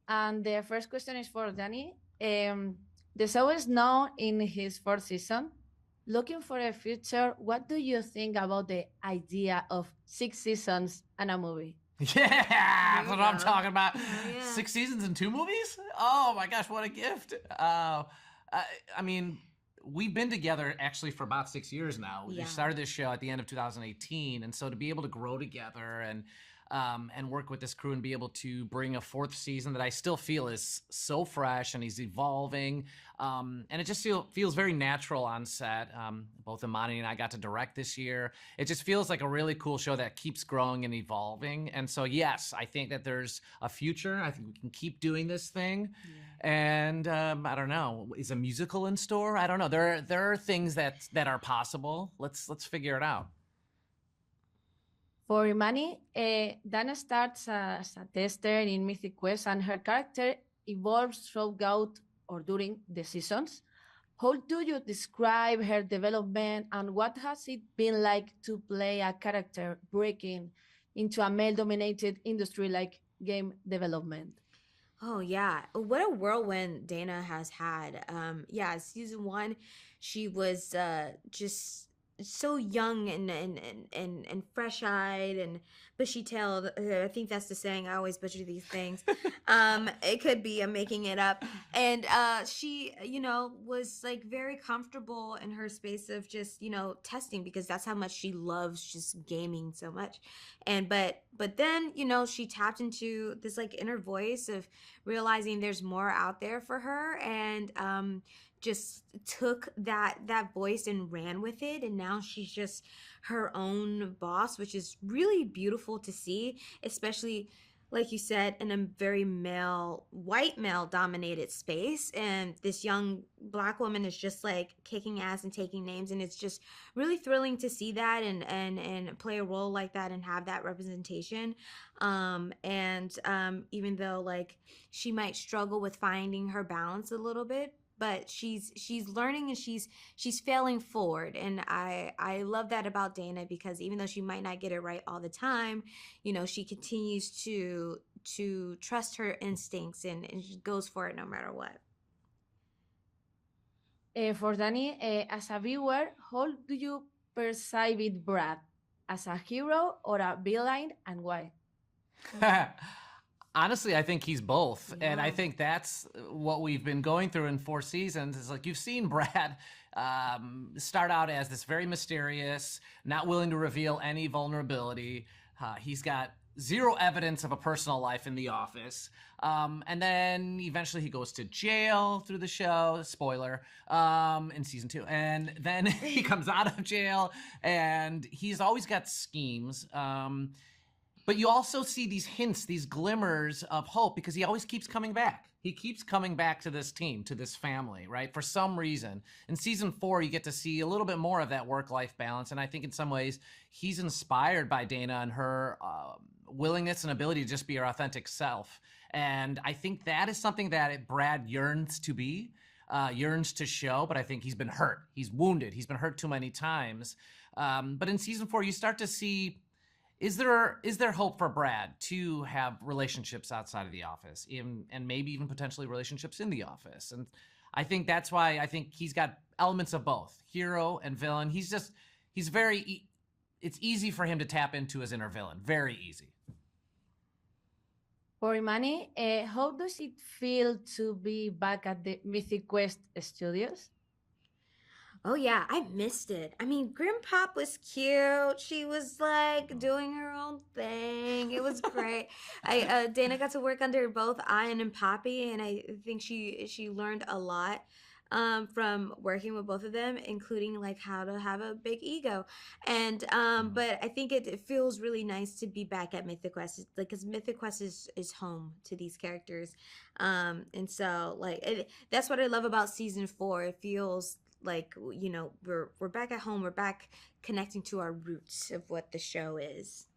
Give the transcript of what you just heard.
And the first question is for Danny. The show is now in his fourth season. Looking for a future, what do you think about the idea of 6 seasons and a movie? Yeah, that's what I'm talking about. Yeah. 6 seasons and 2 movies? Oh my gosh, what a gift. I mean, we've been together actually for about 6 years now. We Yeah. started this show at the end of 2018, and so to be able to grow together and work with this crew and be able to bring a fourth season that I still feel is so fresh and he's evolving, and it just feels very natural on set. Both Imani and I got to direct this year. It just feels like a really cool show that keeps growing and evolving. And so yes, I think that there's a future. I think we can keep doing this thing. And I don't know, is a musical in store? I don't know. There are things that are possible. Let's figure it out. For Imani, Dana starts as a tester in Mythic Quest, and her character evolves throughout or during the seasons. How do you describe her development, and what has it been like to play a character breaking into a male-dominated industry like game development? Oh yeah, what a whirlwind Dana has had. Yeah, season 1, she was just so young and fresh eyed and bushy tailed. I think that's the saying. I always butcher these things. It could be I'm making it up. And she, was like very comfortable in her space of just testing, because that's how much she loves just gaming so much. And but then she tapped into this like inner voice of realizing there's more out there for her, and just took that voice and ran with it, and now she's just her own boss, which is really beautiful to see, especially like you said, in a very white male dominated space, and this young Black woman is just like kicking ass and taking names, and it's just really thrilling to see that and play a role like that and have that representation. Even though like she might struggle with finding her balance a little bit, but she's learning, and she's failing forward, and I love that about Dana, because even though she might not get it right all the time, she continues to trust her instincts and she goes for it no matter what. For Danny, as a viewer, how do you perceive it, Brad? As a hero or a villain, and why? Honestly, I think he's both. Yeah. And I think that's what we've been going through in 4 seasons. Is like, you've seen Brad start out as this very mysterious, not willing to reveal any vulnerability. He's got zero evidence of a personal life in the office. And then eventually he goes to jail through the show, spoiler, in season 2. And then he comes out of jail, and he's always got schemes. But you also see these hints, these glimmers of hope, because he always keeps coming back. He keeps coming back to this team, to this family, right? For some reason. In season 4, you get to see a little bit more of that work-life balance. And I think in some ways, he's inspired by Dana and her willingness and ability to just be her authentic self. And I think that is something that Brad yearns to be, yearns to show, but I think he's been hurt. He's wounded. He's been hurt too many times. But in season 4, you start to see, is there hope for Brad to have relationships outside of the office, and maybe even potentially relationships in the office? And I think that's why I think he's got elements of both, hero and villain. It's easy for him to tap into his inner villain, very easy. For Imani, how does it feel to be back at the Mythic Quest studios? Oh yeah, I missed it. I mean, Grim Pop was cute. She was like doing her own thing. It was great. Dana got to work under both Ian and Poppy, and I think she learned a lot from working with both of them, including like how to have a big ego. And but I think it feels really nice to be back at Mythic Quest, because Mythic Quest is home to these characters. And so like that's what I love about season 4. It feels like we're back at home. We're back connecting to our roots of what the show is.